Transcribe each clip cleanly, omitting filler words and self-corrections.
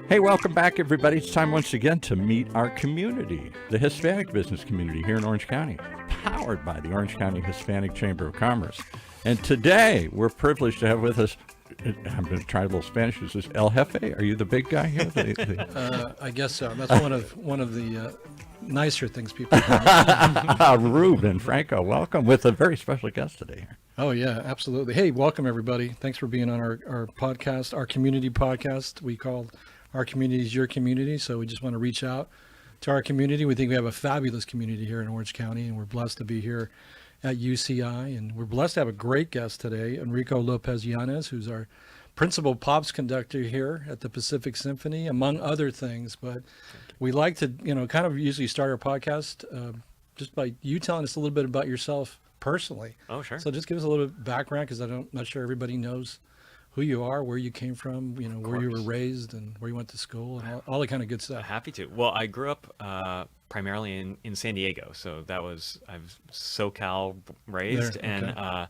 Hey, welcome back, everybody. It's time once again to meet our community, the Hispanic business community here in Orange County, powered by the Orange County Hispanic Chamber of Commerce. And today, we're privileged to have with us, I'm going to try a little Spanish. Is this El Jefe? Are you the big guy here? I guess so. That's one of the nicer things people call. Ruben Franco, welcome with a very special guest today. Oh, yeah, absolutely. Hey, welcome, everybody. Thanks for being on our podcast, our community podcast. We call our community is your community. So we just want to reach out to our community. We think we have a fabulous community here in Orange County, and we're blessed to be here at UCI. And we're blessed to have a great guest today, Enrico Lopez-Yanez, who's our principal Pops Conductor here at the Pacific Symphony, among other things. But we like to, kind of usually start our podcast just by you telling us a little bit about yourself personally. Oh, sure. So just give us a little bit of background, because I'm not sure everybody knows who you are, where you came from, where you were raised and where you went to school and all that kind of good stuff. Happy to. Well, I grew up primarily in San Diego. So I was SoCal raised and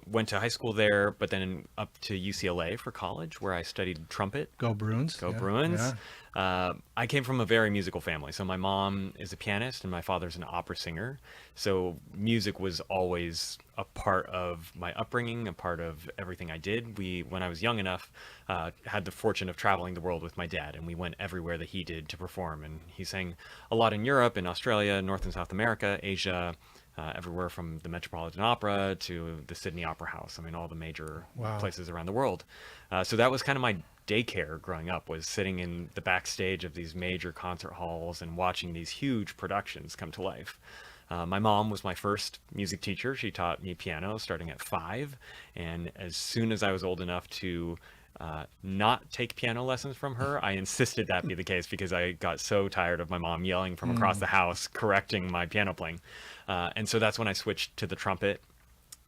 went to high school there, but then up to UCLA for college, where I studied trumpet. Go Bruins. Go Bruins. Yeah. I came from a very musical family. So my mom is a pianist and my father's an opera singer. So music was always a part of my upbringing, a part of everything I did. When I was young enough, had the fortune of traveling the world with my dad, and we went everywhere that he did to perform. And he sang a lot in Europe, in Australia, North and South America, Asia, everywhere from the Metropolitan Opera to the Sydney Opera House. I mean, all the major places around the world. So that was kind of my daycare growing up, was sitting in the backstage of these major concert halls and watching these huge productions come to life. My mom was my first music teacher. She taught me piano starting at 5. And as soon as I was old enough to not take piano lessons from her, I insisted that be the case, because I got so tired of my mom yelling from across the house, correcting my piano playing. And so that's when I switched to the trumpet.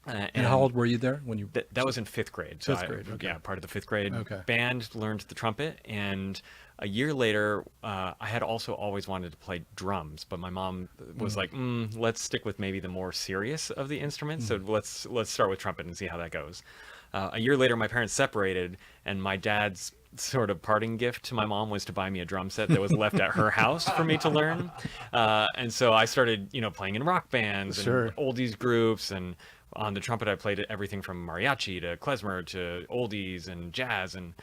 And how old were you there when you? That was in 5th grade. So Fifth grade, okay. Yeah, part of the 5th grade band, learned the trumpet. And a year later, I had also always wanted to play drums, but my mom was like, let's stick with maybe the more serious of the instruments. So let's start with trumpet and see how that goes. A year later, my parents separated, and my dad's sort of parting gift to my mom was to buy me a drum set that was left at her house for me to learn. And so I started, playing in rock bands and oldies groups, and on the trumpet, I played everything from mariachi to klezmer to oldies and jazz, and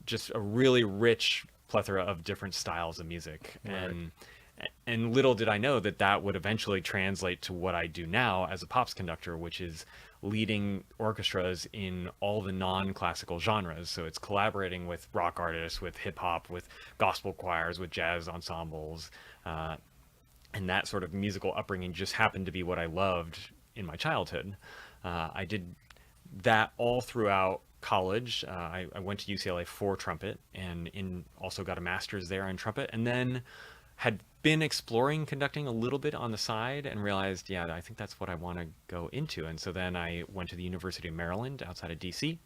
just a really rich plethora of different styles of music. Right. And little did I know that would eventually translate to what I do now as a Pops Conductor, which is leading orchestras in all the non-classical genres. So it's collaborating with rock artists, with hip hop, with gospel choirs, with jazz ensembles. And that sort of musical upbringing just happened to be what I loved in my childhood. I did that all throughout college. I went to UCLA for trumpet, and also got a master's there in trumpet, and then had been exploring conducting a little bit on the side and realized, I think that's what I want to go into. And so then I went to the University of Maryland outside of DC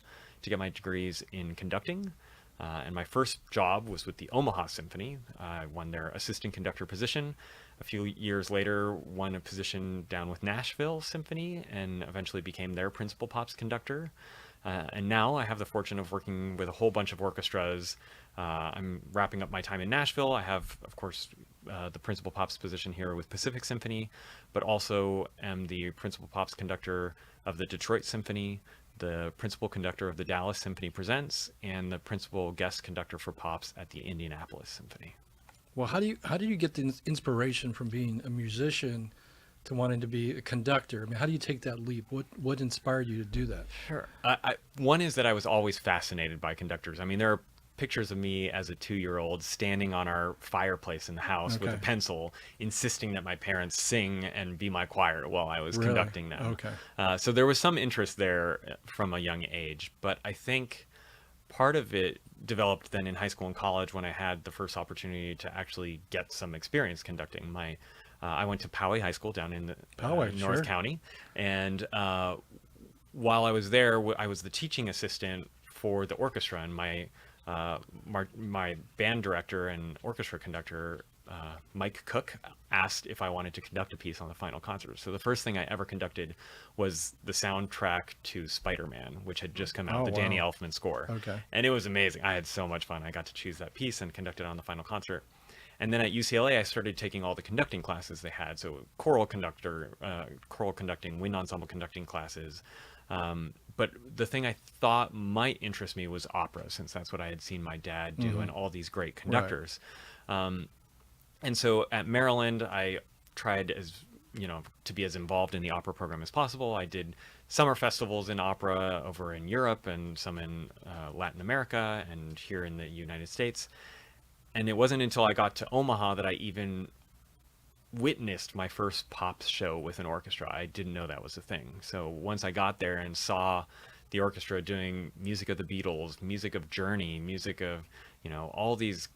to get my degrees in conducting. And my first job was with the Omaha Symphony. I won their assistant conductor position. A few years later, won a position down with Nashville Symphony, and eventually became their principal Pops Conductor. And now I have the fortune of working with a whole bunch of orchestras. I'm wrapping up my time in Nashville. I have, of course, the principal Pops position here with Pacific Symphony, but also am the principal Pops Conductor of the Detroit Symphony, the principal conductor of the Dallas Symphony Presents, and the principal guest conductor for Pops at the Indianapolis Symphony. Well, how do you get the inspiration from being a musician to wanting to be a conductor? I mean, how do you take that leap? What inspired you to do that? Sure. One is that I was always fascinated by conductors. I mean, there are pictures of me as a 2-year-old standing on our fireplace in the house with a pencil, insisting that my parents sing and be my choir while I was conducting them. So there was some interest there from a young age, but I think part of it developed then in high school and college, when I had the first opportunity to actually get some experience conducting. I went to Poway High School down in the North County, and while I was there, I was the teaching assistant for the orchestra, and my band director and orchestra conductor, Mike Cook, asked if I wanted to conduct a piece on the final concert. So the first thing I ever conducted was the soundtrack to Spider-Man, which had just come out, the Danny Elfman score. Okay. And it was amazing. I had so much fun. I got to choose that piece and conduct it on the final concert. And then at UCLA, I started taking all the conducting classes they had. So choral conducting, wind ensemble conducting classes. But the thing I thought might interest me was opera, since that's what I had seen my dad do and all these great conductors. Right. And so at Maryland, I tried to be as involved in the opera program as possible. I did summer festivals in opera over in Europe and some in Latin America and here in the United States. And it wasn't until I got to Omaha that I even witnessed my first Pops show with an orchestra. I didn't know that was a thing. So once I got there and saw the orchestra doing music of the Beatles, music of Journey, music of, all these,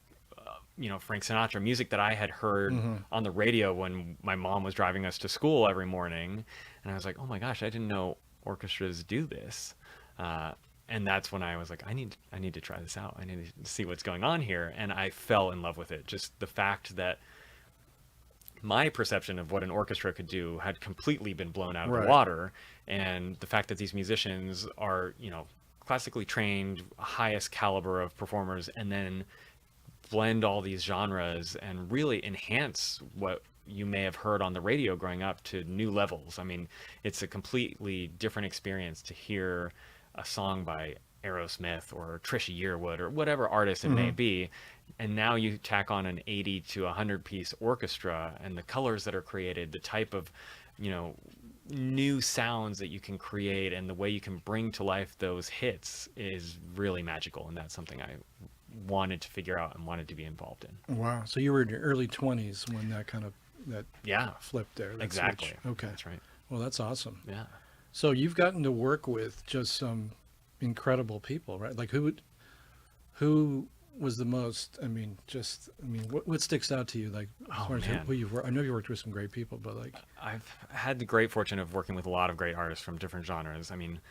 Frank Sinatra, music that I had heard on the radio when my mom was driving us to school every morning. And I was like, oh my gosh, I didn't know orchestras do this. And that's when I was like, I need to try this out. I need to see what's going on here. And I fell in love with it. Just the fact that my perception of what an orchestra could do had completely been blown out of the water. And the fact that these musicians are, classically trained, highest caliber of performers, and then blend all these genres and really enhance what you may have heard on the radio growing up to new levels. I mean, it's a completely different experience to hear a song by Aerosmith or Trisha Yearwood or whatever artist it may be, and now you tack on an 80 to 100 piece orchestra and the colors that are created, the type of new sounds that you can create, and the way you can bring to life those hits is really magical. And that's something I wanted to figure out and wanted to be involved in. Wow. So you were in your early 20s when that kind of flipped there. Exactly. Switch. Okay. That's right. Well, that's awesome. Yeah. So you've gotten to work with just some incredible people, right? Like who was the most, what sticks out to you? Like, as far as who you've worked, I know you worked with some great people, but like. I've had the great fortune of working with a lot of great artists from different genres. I mean,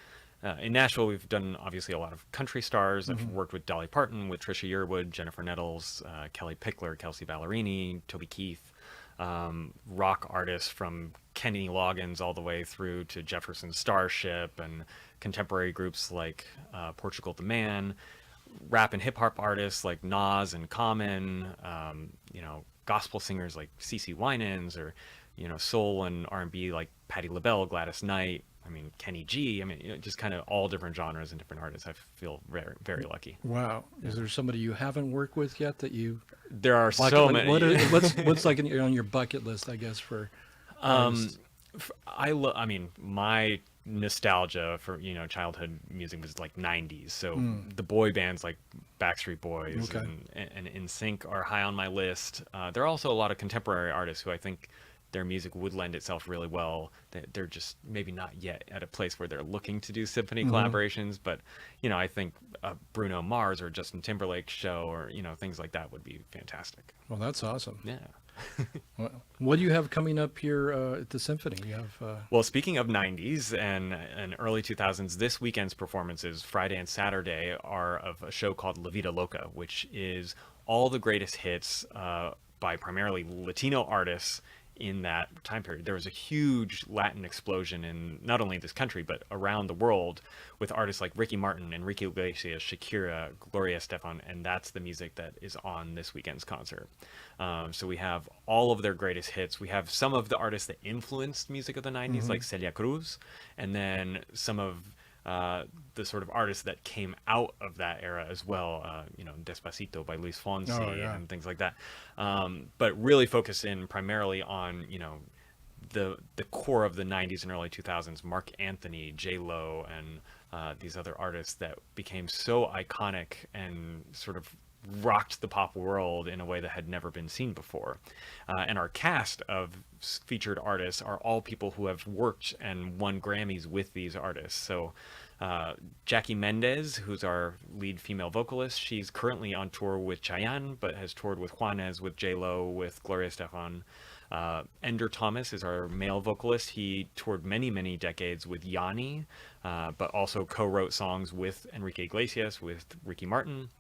in Nashville, we've done obviously a lot of country stars. I've worked with Dolly Parton, with Trisha Yearwood, Jennifer Nettles, Kelly Pickler, Kelsey Ballerini, Toby Keith. Rock artists from Kenny Loggins all the way through to Jefferson Starship, and contemporary groups like Portugal the Man, rap and hip hop artists like Nas and Common, gospel singers like CeCe Winans, or soul and R&B like Patti LaBelle, Gladys Knight. I mean, Kenny G. I mean, just kind of all different genres and different artists. I feel very, very lucky. Wow. Yeah. Is there somebody you haven't worked with yet that you? There are so many. What's like on your bucket list, I guess, for? My nostalgia for childhood music was like 90s. So the boy bands like Backstreet Boys and NSYNC are high on my list. There are also a lot of contemporary artists who I think their music would lend itself really well. They're just maybe not yet at a place where they're looking to do symphony collaborations, but I think Bruno Mars or Justin Timberlake show or things like that would be fantastic. Well, that's awesome. Yeah. Well, what do you have coming up here at the symphony? You have well, speaking of 90s and early 2000s, this weekend's performances, Friday and Saturday, are of a show called La Vida Loca, which is all the greatest hits by primarily Latino artists in that time period. There was a huge Latin explosion in not only this country, but around the world, with artists like Ricky Martin, Enrico Lopez-Yanez, Shakira, Gloria Estefan, and that's the music that is on this weekend's concert. So we have all of their greatest hits. We have some of the artists that influenced music of the 90s, like Celia Cruz, and then some of the sort of artists that came out of that era as well, Despacito by Luis Fonsi and things like that. But really focus in primarily on, the core of the 90s and early 2000s, Mark Anthony, J-Lo, and these other artists that became so iconic and sort of rocked the pop world in a way that had never been seen before. And our cast of featured artists are all people who have worked and won Grammys with these artists. So Jackie Mendez, who's our lead female vocalist, she's currently on tour with Chayanne, but has toured with Juanes, with J-Lo, with Gloria Estefan. Ender Thomas is our male vocalist. He toured many, many decades with Yanni, but also co-wrote songs with Enrique Iglesias, with Ricky Martin.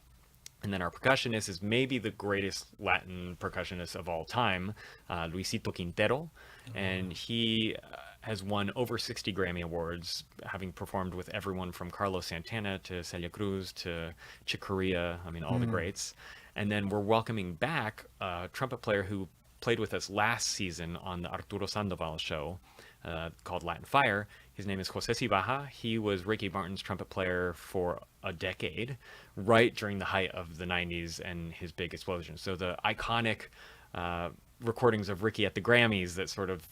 And then our percussionist is maybe the greatest Latin percussionist of all time, Luisito Quintero. And he has won over 60 Grammy Awards, having performed with everyone from Carlos Santana to Celia Cruz to Chick Corea, I mean, all the greats. And then we're welcoming back a trumpet player who played with us last season on the Arturo Sandoval show called Latin Fire. His name is Jose Cibaja. He was Ricky Martin's trumpet player for a decade, right during the height of the 90s and his big explosion. So the iconic recordings of Ricky at the Grammys that sort of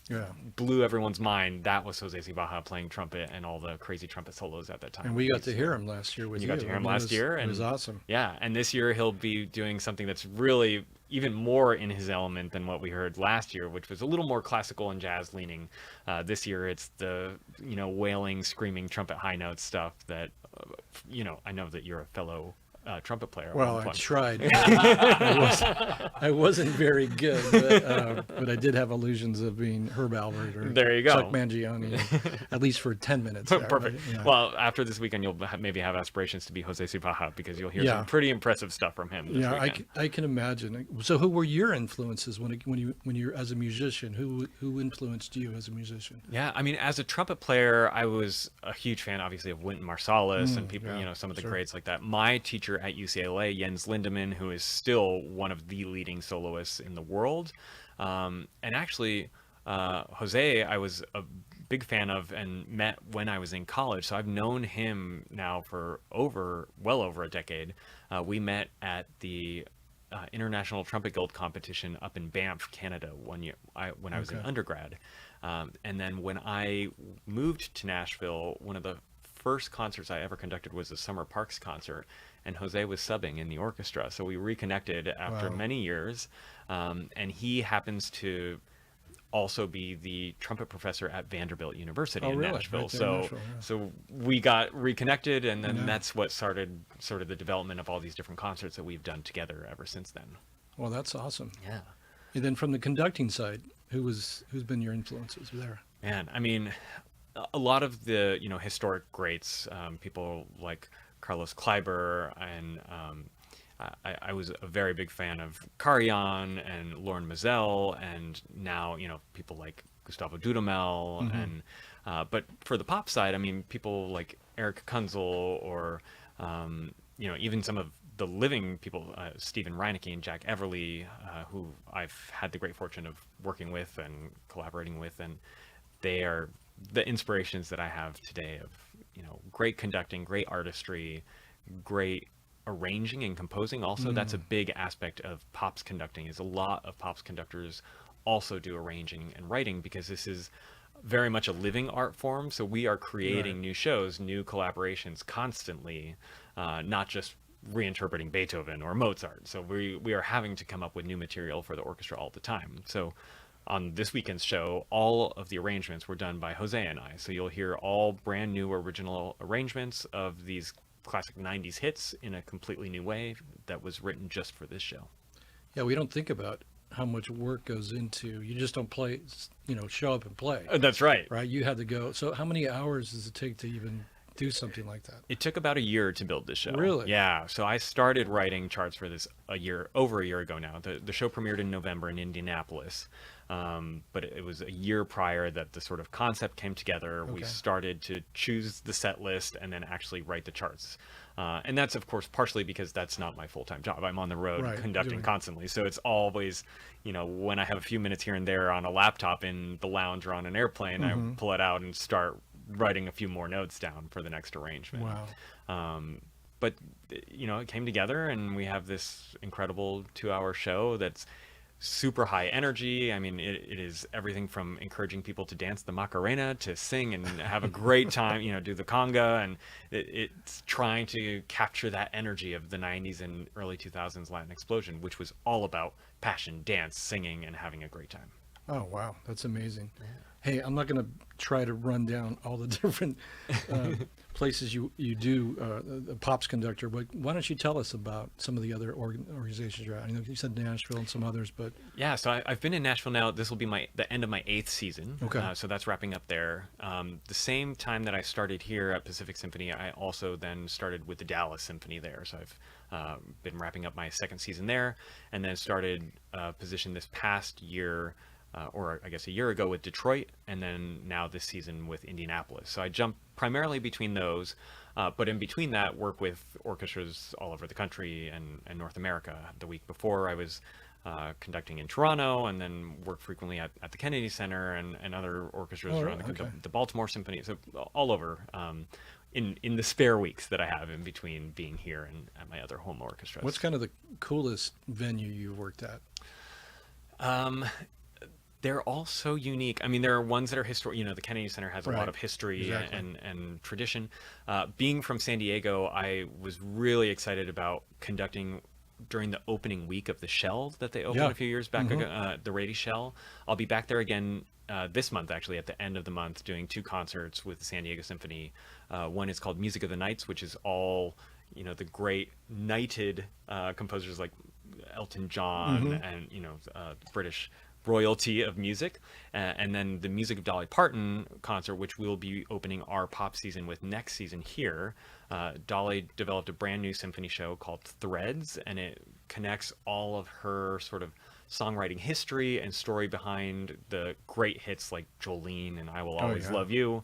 blew everyone's mind, that was Jose Cibaja playing trumpet and all the crazy trumpet solos at that time. And we got to hear him last year with you. You got to hear him last year. It was awesome. Yeah, and this year he'll be doing something that's really even more in his element than what we heard last year, which was a little more classical and jazz leaning. This year it's the, wailing, screaming trumpet high note stuff that, I know that you're a fellow trumpet player. Well, I tried. I wasn't very good, but I did have illusions of being Herb Albert or there you go. Chuck Mangione, at least for 10 minutes. There, Perfect. Right? Yeah. Well, after this weekend, you'll maybe have aspirations to be Jose Cibaja because you'll hear some pretty impressive stuff from him. This weekend. I can imagine. So, who were your influences when you're as a musician? Who influenced you as a musician? Yeah, I mean, as a trumpet player, I was a huge fan, obviously, of Wynton Marsalis and people, some of the greats like that. My teacher at UCLA, Jens Lindemann, who is still one of the leading soloists in the world. And actually, Jose, I was a big fan of and met when I was in college. So I've known him now for well over a decade. We met at the International Trumpet Guild competition up in Banff, Canada, one year when I was in undergrad. And then when I moved to Nashville, one of the first concerts I ever conducted was a Summer Parks concert, and Jose was subbing in the orchestra. So we reconnected after many years, and he happens to also be the trumpet professor at Vanderbilt University in Nashville. Right so Nashville, so we got reconnected, and then that's what started sort of the development of all these different concerts that we've done together ever since then. Well, that's awesome. Yeah. And then from the conducting side, who's been your influences there? Man, I mean, a lot of the historic greats, people like Carlos Kleiber, and I was a very big fan of Karajan and Lauren Mazel, and now people like Gustavo Dudamel, and but for the pop side, I mean, people like Eric Kunzel or even some of the living people, Stephen Reinecke and Jack Everly, who I've had the great fortune of working with and collaborating with, and they are the inspirations that I have today of great conducting, great artistry, great arranging and composing. Also, that's a big aspect of Pops conducting. Is a lot of Pops conductors also do arranging and writing, because this is very much a living art form. So we are creating new shows, new collaborations constantly, not just reinterpreting Beethoven or Mozart. So we are having to come up with new material for the orchestra all the time. So on this weekend's show, all of the arrangements were done by Jose and I. So you'll hear all brand new original arrangements of these classic 90s hits in a completely new way that was written just for this show. Yeah, we don't think about how much work goes into, you just don't play, show up and play. That's right. Right? You had to go. So how many hours does it take to even do something like that? It took about a year to build this show. Really? Yeah. So I started writing charts for this over a year ago now. The show premiered in November in Indianapolis. But it was a year prior that the sort of concept came together. We started to choose the set list and then actually write the charts. And that's, of course, partially because that's not my full-time job. I'm on the road conducting constantly. So it's always, when I have a few minutes here and there on a laptop in the lounge or on an airplane, I pull it out and start writing a few more notes down for the next arrangement. Wow. But, it came together, and we have this incredible 2-hour show that's super high energy. I mean, it is everything from encouraging people to dance the Macarena to sing and have a great time, do the conga, and it's trying to capture that energy of the 90s and early 2000s Latin explosion, which was all about passion, dance, singing, and having a great time. Oh, wow. That's amazing. Yeah. Hey, I'm not going to try to run down all the different places you do the Pops Conductor, but why don't you tell us about some of the other organizations you're at? I know you said Nashville and some others, but Yeah, so I've been in Nashville now. This will be the end of my 8th season. Okay. So that's wrapping up there. The same time that I started here at Pacific Symphony, I also then started with the Dallas Symphony there. So I've been wrapping up my 2nd season there, and then started a position this past year, or I guess a year ago, with Detroit, and then now this season with Indianapolis. So I jump primarily between those, but in between that, work with orchestras all over the country and North America. The week before, I was conducting in Toronto, and then work frequently at the Kennedy Center and other orchestras around the Baltimore Symphony, so all over, in the spare weeks that I have in between being here and at my other home orchestras. what's kind of the coolest venue you've worked at? They're all so unique. I mean, there are ones that are historic. The Kennedy Center has a lot of history and tradition. Being from San Diego, I was really excited about conducting during the opening week of the Shell that they opened a few years back ago, the Rady Shell. I'll be back there again this month, actually, at the end of the month, doing 2 concerts with the San Diego Symphony. One is called Music of the Nights, which is all, the great knighted composers like Elton John and, British royalty of music, and then the Music of Dolly Parton concert, which we'll be opening our pop season with next season here. Dolly developed a brand new symphony show called Threads, and it connects all of her sort of songwriting history and story behind the great hits like Jolene and I Will Always Love You,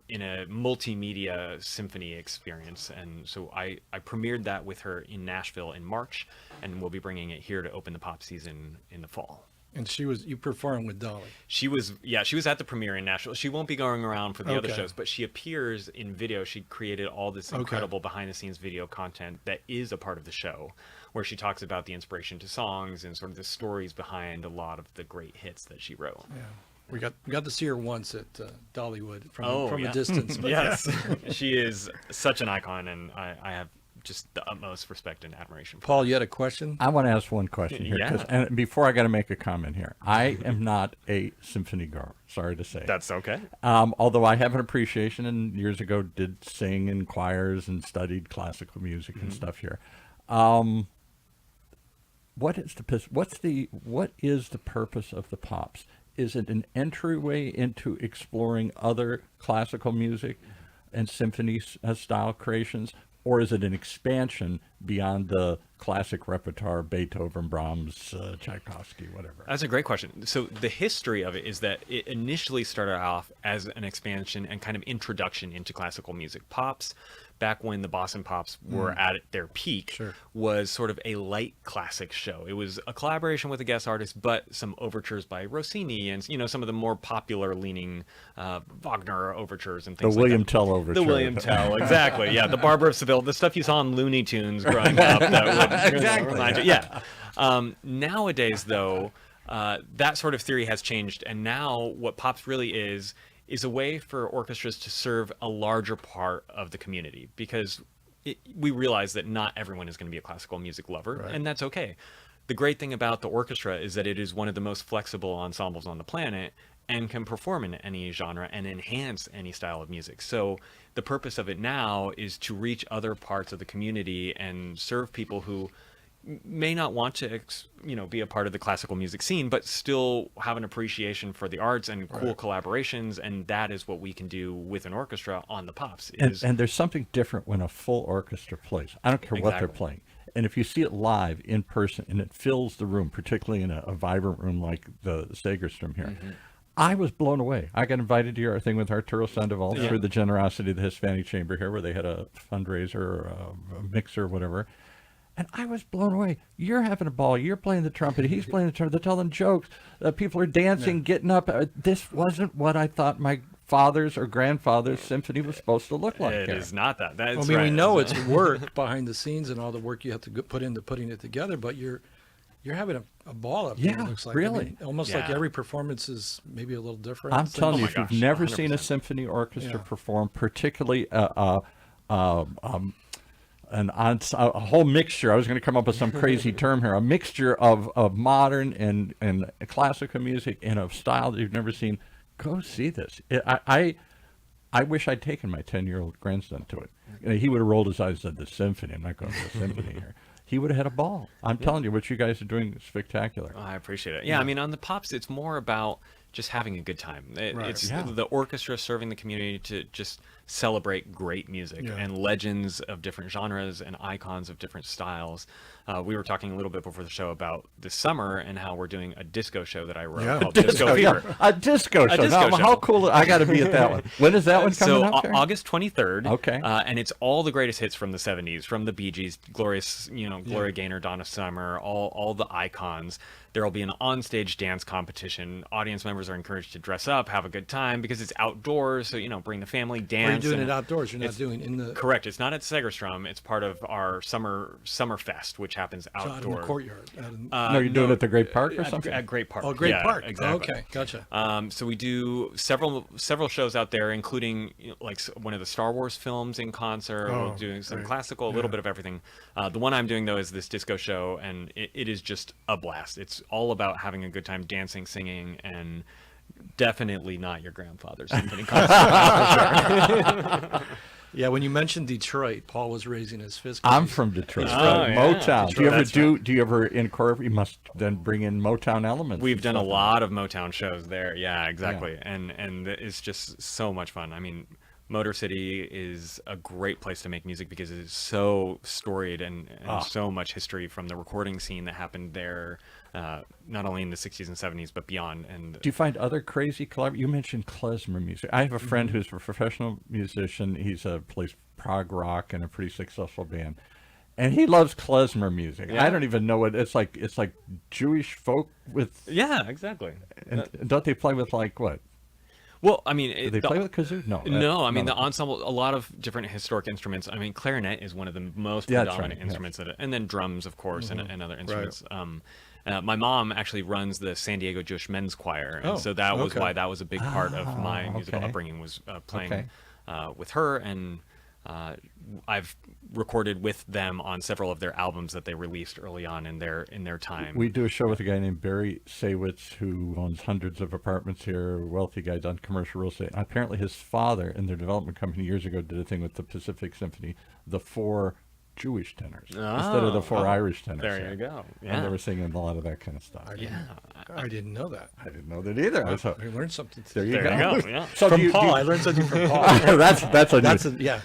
in a multimedia symphony experience. And so I premiered that with her in Nashville in March, and we'll be bringing it here to open the pop season in the fall. And you performed with Dolly. She was at the premiere in Nashville. She won't be going around for the other shows, but she appears in video. She created all this incredible behind the scenes video content that is a part of the show, where she talks about the inspiration to songs and sort of the stories behind a lot of the great hits that she wrote. Yeah. We got to see her once at Dollywood from a distance. But yes, she is such an icon, and I have just the utmost respect and admiration for Paul, you had a question? I want to ask one question here. Yeah. And before I got to make a comment here, I am not a symphony goer, sorry to say. That's okay. Although I have an appreciation, and years ago did sing in choirs and studied classical music and stuff here. What is the purpose of the Pops? Is it an entryway into exploring other classical music and symphony style creations? Or is it an expansion beyond the classic repertoire, Beethoven, Brahms, Tchaikovsky, whatever? That's a great question. So the history of it is that it initially started off as an expansion and kind of introduction into classical music. Pops, back when the Boston Pops were at their peak, was sort of a light classic show. It was a collaboration with a guest artist, but some overtures by Rossini and some of the more popular leaning Wagner overtures and things The like William that. Tell overture. The William Tell, exactly. Yeah, the Barber of Seville, the stuff you saw on Looney Tunes growing up. That would remind you. Yeah. Nowadays, though, that sort of theory has changed, and now what Pops really is a way for orchestras to serve a larger part of the community, because we realize that not everyone is going to be a classical music lover, and that's okay. The great thing about the orchestra is that it is one of the most flexible ensembles on the planet and can perform in any genre and enhance any style of music. So the purpose of it now is to reach other parts of the community and serve people who may not want to be a part of the classical music scene, but still have an appreciation for the arts and cool collaborations, and that is what we can do with an orchestra on the Pops. And there's something different when a full orchestra plays. I don't care what they're playing. And if you see it live in person and it fills the room, particularly in a vibrant room like the Segerstrom here, I was blown away. I got invited to our thing with Arturo Sandoval through the generosity of the Hispanic Chamber here, where they had a fundraiser or a mixer or whatever. And I was blown away. You're having a ball. You're playing the trumpet. He's playing the trumpet. They're telling jokes. People are dancing, getting up. This wasn't what I thought my father's or grandfather's symphony was supposed to look like. It is not that. That's we know it's work behind the scenes and all the work you have to put into putting it together, but you're having a ball up there, it looks like. Really. I mean, almost like every performance is maybe a little different. I'm telling you, if gosh, you've never 100%. seen a symphony orchestra perform, particularly a whole mixture. I was going to come up with some crazy term here. A mixture of modern and classical music in a style that you've never seen. Go see this. I wish I'd taken my 10-year-old grandson to it. You know, he would have rolled his eyes at the symphony. I'm not going to the symphony here. He would have had a ball. I'm telling you, what you guys are doing is spectacular. Oh, I appreciate it. Yeah, I mean, on the Pops, it's more about just having a good time. It's the orchestra serving the community to just celebrate great music and legends of different genres and icons of different styles. We were talking a little bit before the show about this summer and how we're doing a disco show that I wrote called Disco Fever. A disco show. Now, how cool! I got to be at that one. When is that one coming up? So August 23rd. Okay. And it's all the greatest hits from the 70s, from the Bee Gees, glorious, Gloria Gaynor, Donna Summer, all the icons. There will be an onstage dance competition. Audience members are encouraged to dress up, have a good time because it's outdoors. So, bring the family, dance. You're doing it outdoors. You're not doing in the... Correct. It's not at Segerstrom. It's part of our summer fest, which happens outdoors. Out in the courtyard. No, you're doing it at the Great Park or something? At Great Park. Oh, Great Park. Exactly. Okay, gotcha. So we do several shows out there, including like one of the Star Wars films in concert. We're doing some classical, a little bit of everything. The one I'm doing, though, is this disco show, and it is just a blast. It's all about having a good time, dancing, singing, and definitely not your grandfather's symphony concert. Yeah, when you mentioned Detroit, Paul was raising his fist. I'm from Detroit. Motown. Detroit. Do you ever incorporate? You must then bring in Motown elements. We've done a lot of Motown shows there. Yeah, exactly. Yeah. And it's just so much fun. I mean, Motor City is a great place to make music because it is so storied and so much history from the recording scene that happened there, not only in the 60s and 70s, but beyond. And do you find other crazy You mentioned klezmer music. I have a friend who's a professional musician. He's plays prog rock in a pretty successful band. And he loves klezmer music. Yeah. I don't even know what it's like. It's like Jewish folk with... Yeah, exactly. And don't they play with like what? Well, I mean... Do they play with kazoo? No. No, I mean, the ensemble, a lot of different historic instruments. I mean, clarinet is one of the most predominant instruments, and then drums, of course, and other instruments. Right. My mom actually runs the San Diego Jewish Men's Choir, and so that was why that was a big part of my musical upbringing, was playing with her, and I've recorded with them on several of their albums that they released early on in their time. We do a show with a guy named Barry Saywitz, who owns hundreds of apartments here, a wealthy guy, done commercial real estate. And apparently his father in their development company years ago did a thing with the Pacific Symphony, the 4 Jewish tenors instead of the 4 Irish tenors. There you go. Yeah. And they were singing a lot of that kind of stuff. I didn't know that. I didn't know that either. I learned something. There you go. Yeah. So from Paul, I learned something from Paul.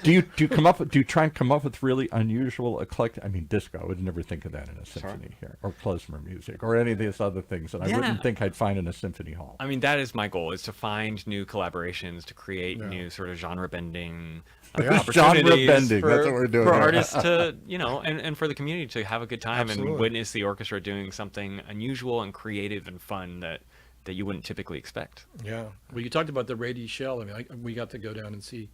Do you try and come up with really unusual, eclectic? I mean, disco. I would never think of that in a symphony here, or klezmer music, or any of these other things that I wouldn't think I'd find in a symphony hall. I mean, that is my goal: is to find new collaborations, to create new sort of genre bending. Genre bending. That's what we're doing. For artists to, and for the community to have a good time and witness the orchestra doing something unusual and creative and fun that you wouldn't typically expect. Yeah. Well, you talked about the Rady Shell. I mean, we got to go down and see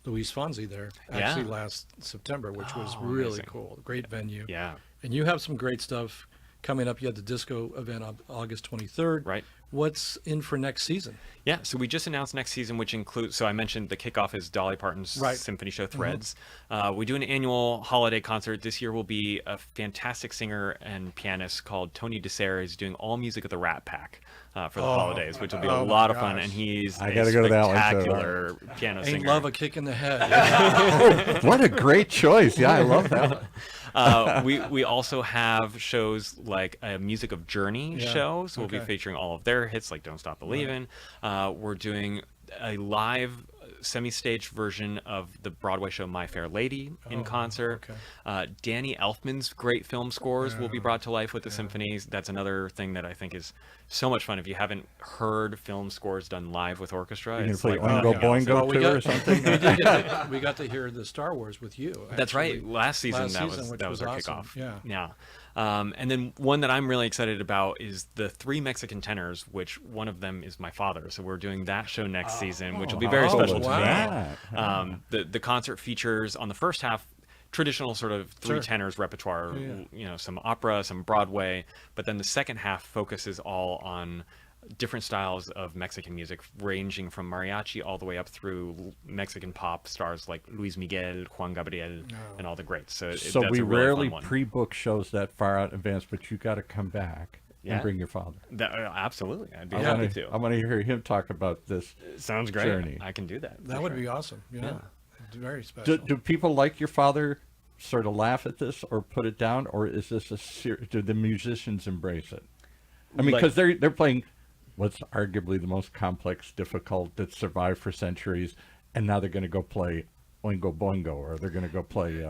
Luis Fonsi there actually last September, which was really amazing. Cool. Great venue. Yeah. And you have some great stuff coming up. You had the disco event on August 23rd. Right. What's in for next season? Yeah, so we just announced next season, which includes, so I mentioned the kickoff is Dolly Parton's symphony show Threads. We do an annual holiday concert. This year will be a fantastic singer and pianist called Tony DeSere. He's doing all music of the Rat Pack for the holidays, which will be a lot of fun. And he's a spectacular piano singer. Ain't love a kick in the head. What a great choice. Yeah, I love that. We also have shows like a Music of Journey show, so we'll be featuring all of their hits like Don't Stop Believin'. We're doing a live semi-staged version of the Broadway show My Fair Lady in concert. Danny Elfman's great film scores will be brought to life with the symphonies. That's another thing that I think is so much fun. If you haven't heard film scores done live with orchestra, it's like Oingo Boingo too or something. We got to hear the Star Wars with you. Actually. That's right. Last season that was our awesome. kickoff. Yeah. And then one that I'm really excited about is the 3 Mexican tenors, which one of them is my father. So we're doing that show next season, which will be very special to me. The concert features on the first half traditional sort of 3 tenors repertoire, some opera, some Broadway, but then the second half focuses all on different styles of Mexican music, ranging from mariachi all the way up through Mexican pop stars like Luis Miguel, Juan Gabriel, and all the greats. So we rarely pre-book shows that far out in advance, but you got to come back Yeah. and bring your father. Absolutely. I'd be I happy want to. I want to hear him talk about this. Sounds great. Journey. I can do that. That for would sure. be awesome. Yeah. Yeah. Very special. Do people like your father sort of laugh at this or put it down, or is this do the musicians embrace it? I mean, because they're playing what's arguably the most complex, difficult that survived for centuries, and now they're going to go play Oingo Boingo, or they're going to go play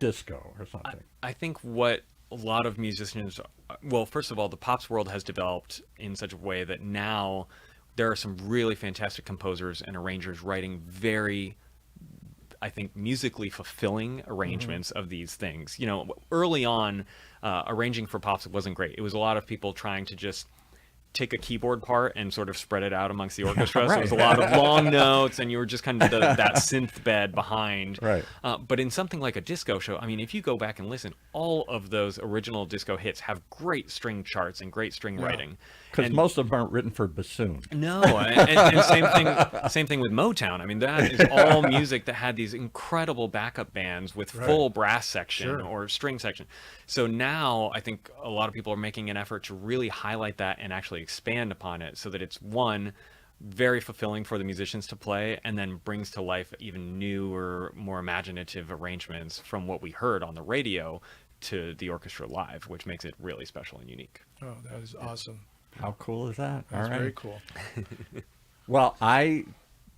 disco or something. I think what a lot of musicians, well, first of all, the Pops world has developed in such a way that now there are some really fantastic composers and arrangers writing very, I think, musically fulfilling arrangements of these things. You know, early on, arranging for Pops wasn't great. It was a lot of people trying to just take a keyboard part and sort of spread it out amongst the orchestra. So it was a lot of long notes, and you were just kind of that synth bed behind. Right. But in something like a disco show, I mean, if you go back and listen, all of those original disco hits have great string charts and great string writing. Because most of them aren't written for bassoon. No, and same thing with Motown. I mean, that is all music that had these incredible backup bands with full brass section or string section. So now I think a lot of people are making an effort to really highlight that and actually expand upon it, so that it's one, very fulfilling for the musicians to play, and then brings to life even newer, more imaginative arrangements from what we heard on the radio to the orchestra live, which makes it really special and unique. Oh, that is awesome. How cool is that? That's All right. very cool. Well, I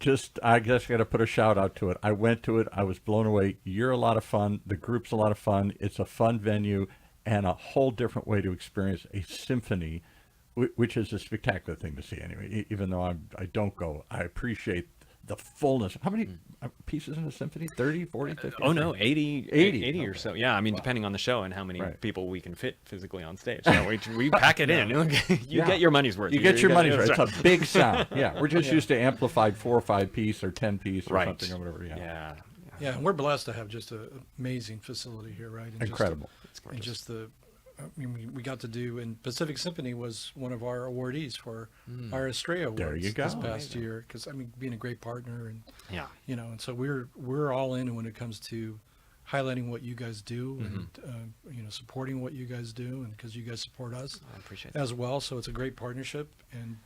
guess I got to put a shout out to it. I went to it. I was blown away. You're a lot of fun. The group's a lot of fun. It's a fun venue and a whole different way to experience a symphony, which is a spectacular thing to see anyway. Even though I don't go, I appreciate the fullness. How many pieces in a symphony? 30, 40, 50? Oh, no, 80 80 or so. Yeah, I mean, depending on the show and how many Right. people we can fit physically on stage. So we pack it in. You get your money's worth. You get your money's worth. That's It's a big sound. Yeah, we're just used to amplified 4 or 5 piece or 10 piece or Right. something or whatever. Yeah. Yeah, and we're blessed to have just an amazing facility here, right? And Incredible. gorgeous. Just the, I mean, we got to do, and Pacific Symphony was one of our awardees for our Estrella Awards There you go. this past year. Because I mean, being a great partner, and Yeah. you know, and so we're all in when it comes to highlighting what you guys do and you know, supporting what you guys do, and because you guys support us I appreciate that. as well. So it's a great partnership, and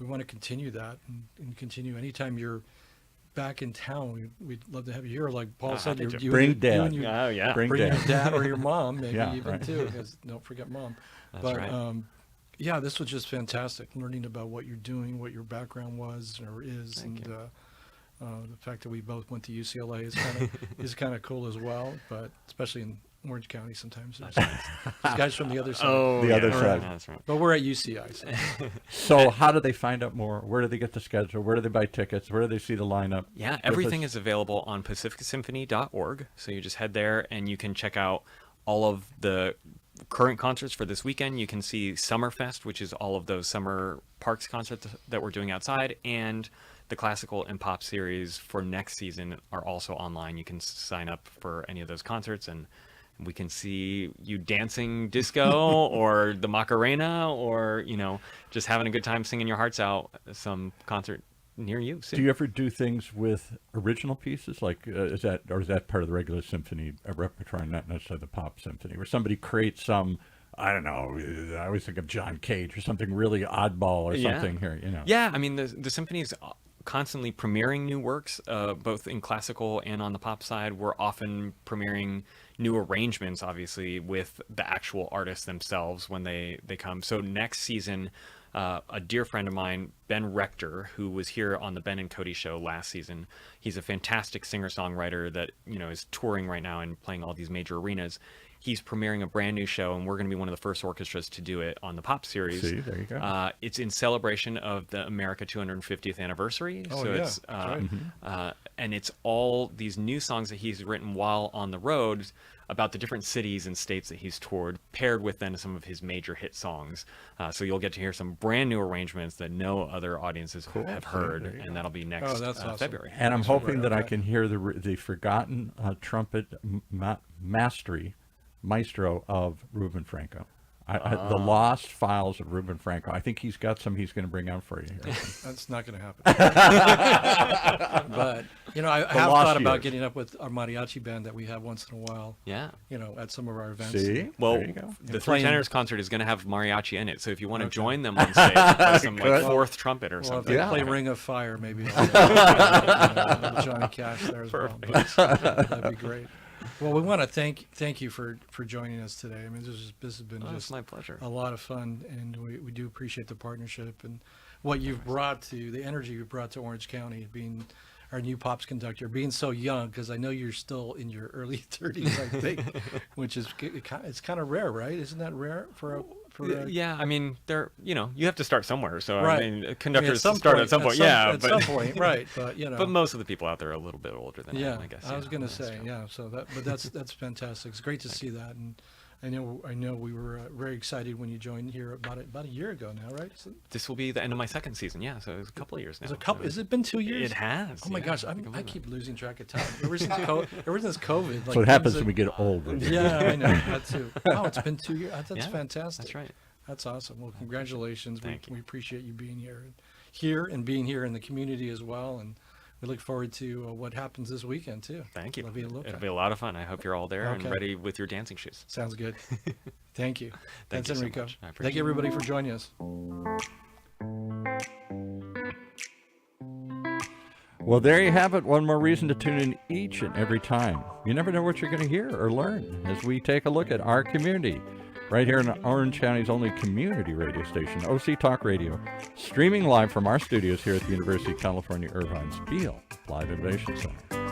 we want to continue that and continue. Anytime you're back in town, we'd love to have you here. Like Paul said, happy to. you Bring and Dad. and your- Oh, yeah. Bring bring your Dad. dad or your mom, maybe Yeah, even right. too, because don't forget mom. That's But right. yeah, this was just fantastic, learning about what you're doing, what your background was or is, Thank and the fact that we both went to UCLA is kind of cool as well. But especially in Orange County, sometimes there's guys from the other side. Oh, The yeah, other right. side. That's right. But we're at UCI. So. So how do they find out more? Where do they get the schedule? Where do they buy tickets? Where do they see the lineup? Yeah, everything is available on pacificsymphony.org. So you just head there and you can check out all of the current concerts for this weekend. You can see Summerfest, which is all of those summer parks concerts that we're doing outside, and the classical and pop series for next season are also online. You can sign up for any of those concerts, and we can see you dancing disco or the Macarena, or, you know, just having a good time singing your hearts out, some concert near you soon. Do you ever do things with original pieces? Like, is that part of the regular symphony repertoire, not necessarily the pop symphony, where somebody creates some, I don't know, I always think of John Cage or something really oddball or something here, you know? Yeah, I mean, the symphony is constantly premiering new works, both in classical and on the pop side. We're often premiering new arrangements, obviously, with the actual artists themselves when they come. So next season, a dear friend of mine, Ben Rector, who was here on the Ben and Cody show last season, he's a fantastic singer-songwriter that, you know, is touring right now and playing all these major arenas. He's premiering a brand new show, and we're going to be one of the first orchestras to do it on the Pop series. See, there you go. It's in celebration of the America 250th anniversary. Oh, so yeah, it's that's right. and it's all these new songs that he's written while on the road about the different cities and states that he's toured, paired with then some of his major hit songs. So you'll get to hear some brand new arrangements that no other audiences have heard, There you and that'll be next that's awesome. February. And I'm That's hoping right, that I okay. can hear the forgotten trumpet maestro of Reuben Franco. The lost files of Reuben Franco. I think he's got some he's going to bring out for you here. That's not going to happen. But, I have thought about years. getting up with our mariachi band that we have once in a while, Yeah. at some of our events. See? Well, There you go. the Three playing- Tenors concert is going to have mariachi in it, so if you want to join them on stage, play some Good. fourth trumpet or Well, if something. they Yeah. play Ring of Fire, maybe I'll Johnny Cash there as well. That'd be great. Well, we want to thank you for joining us today. I mean, this has been Oh, it's just my pleasure. a lot of fun, and we do appreciate the partnership and what you've brought to the energy you've brought to Orange County, being our new Pops Conductor, being so young, because I know you're still in your early 30s, I think, which is it's kind of rare, right? Isn't that rare for a Yeah, I mean, you have to start somewhere. So Right. I mean, conductors some start point- at some point. at but some point, right? But but most of the people out there are a little bit older than I yeah, am, I guess. I was yeah, gonna that's say, true. yeah. So that's fantastic. It's great to see that, and I know we were very excited when you joined here about a year ago now, right? This will be the end of my second season. Yeah, so it's a couple of years now. Has it been 2 years? It has. Oh my yeah, gosh, I I keep losing track of time. Ever since COVID. Like, That's what happens when we get older. Yeah, I know that too. Wow, it's been 2 years. That's Yeah, fantastic. That's right. That's awesome. Well, congratulations. Thank you. We appreciate you being and being here in the community as well. And we look forward to what happens this weekend too. Thank you. La Vida Loca. It'll be a lot of fun. I hope you're all there Okay. and ready with your dancing shoes. Sounds good. Thank you. Thank Thanks, you so Enrico. much. I Thank appreciate you, everybody, for joining us. Well, there you have it. One more reason to tune in each and every time. You never know what you're going to hear or learn as we take a look at our community. Right here in Orange County's only community radio station, OC Talk Radio, streaming live from our studios here at the University of California, Irvine's Beale Live Innovation Center.